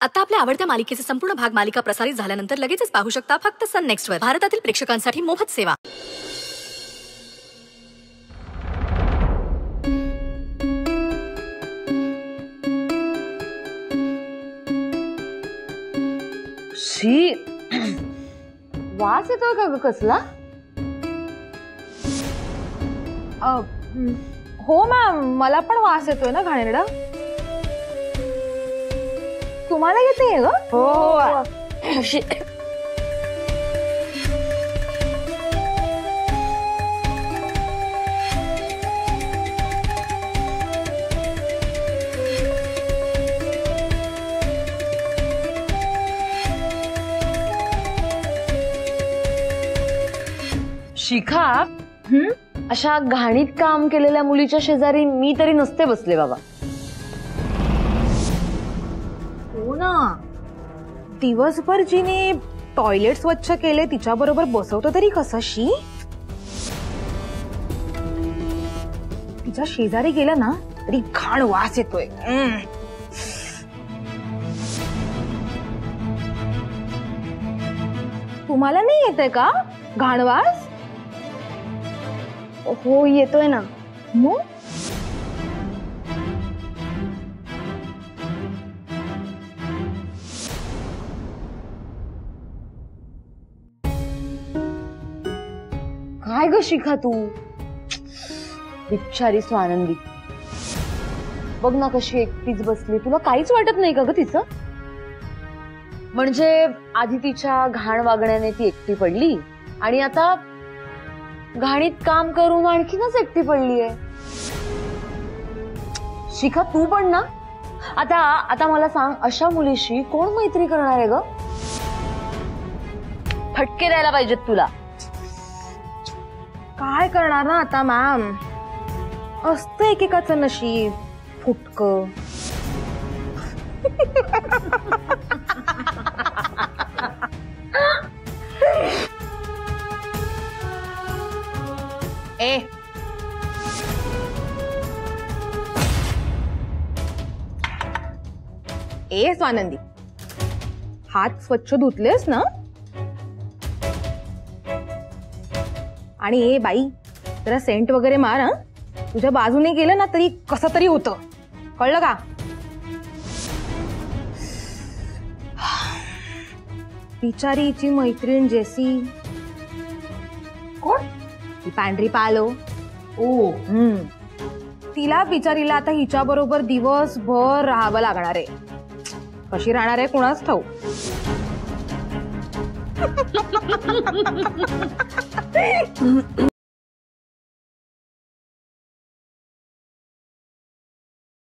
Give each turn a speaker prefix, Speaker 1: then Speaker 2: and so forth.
Speaker 1: आता आपल्या आवडत्या मालिकेचे संपूर्ण भाग मालिका प्रसारित झाल्यानंतर लगेचच पाहू शकता फक्त सन नेक्स्ट वर. भारतातील प्रेक्षकांसाठी मोफत सेवा.
Speaker 2: शी, वास येतोय का ग कसला?
Speaker 3: हो मॅम, मला पण वास येतोय ना घाणेरडा. तुम्हाला येते ग?
Speaker 2: हो. शिखा, अशा घाणीत काम केलेल्या मुलीच्या शेजारी मी तरी नसते बसले बाबा.
Speaker 3: हो ना, दिवसभर जिने टॉयलेट स्वच्छ केले तिच्या बरोबर बसवतो तरी कसं? शी, तिच्या शेजारी गेलं ना तरी घाण वास येतोय. तुम्हाला नाही येतंय का घाण वास?
Speaker 4: हो येतोय ना.
Speaker 3: मग
Speaker 2: काय ग शिखा तू, बिचारी स्वानंदी बघ ना कशी एकटीच बसली. तुला काहीच वाटत नाही का ग तिचं? म्हणजे आधी तिच्या घाण वागण्याने ती एकटी पडली आणि आता घाणीत काम करून आणखीनच एकटी पडलीये. शिखा तू पण ना, आता मला सांग, अशा मुलीशी कोण मैत्री करणार आहे ग? फटके द्यायला पाहिजेत तुला.
Speaker 3: काय करणार ना आता मॅम, असतं एकेकाचं नशीब फुटकं. ए स्वानंदी, हात स्वच्छ धुतलेस ना? आणि ए बाई, जरा सेंट वगैरे मार. तुझ्या बाजूने गेलं ना तरी कसं तरी होतं, कळलं का? बिचारीची मैत्रीण जेसी. कोण? ती पांढरी पालो. ओ तिला बिचारीला आता हिच्या बरोबर दिवसभर राहावं लागणार आहे. कशी राहणार आहे कुणाच ठाऊक.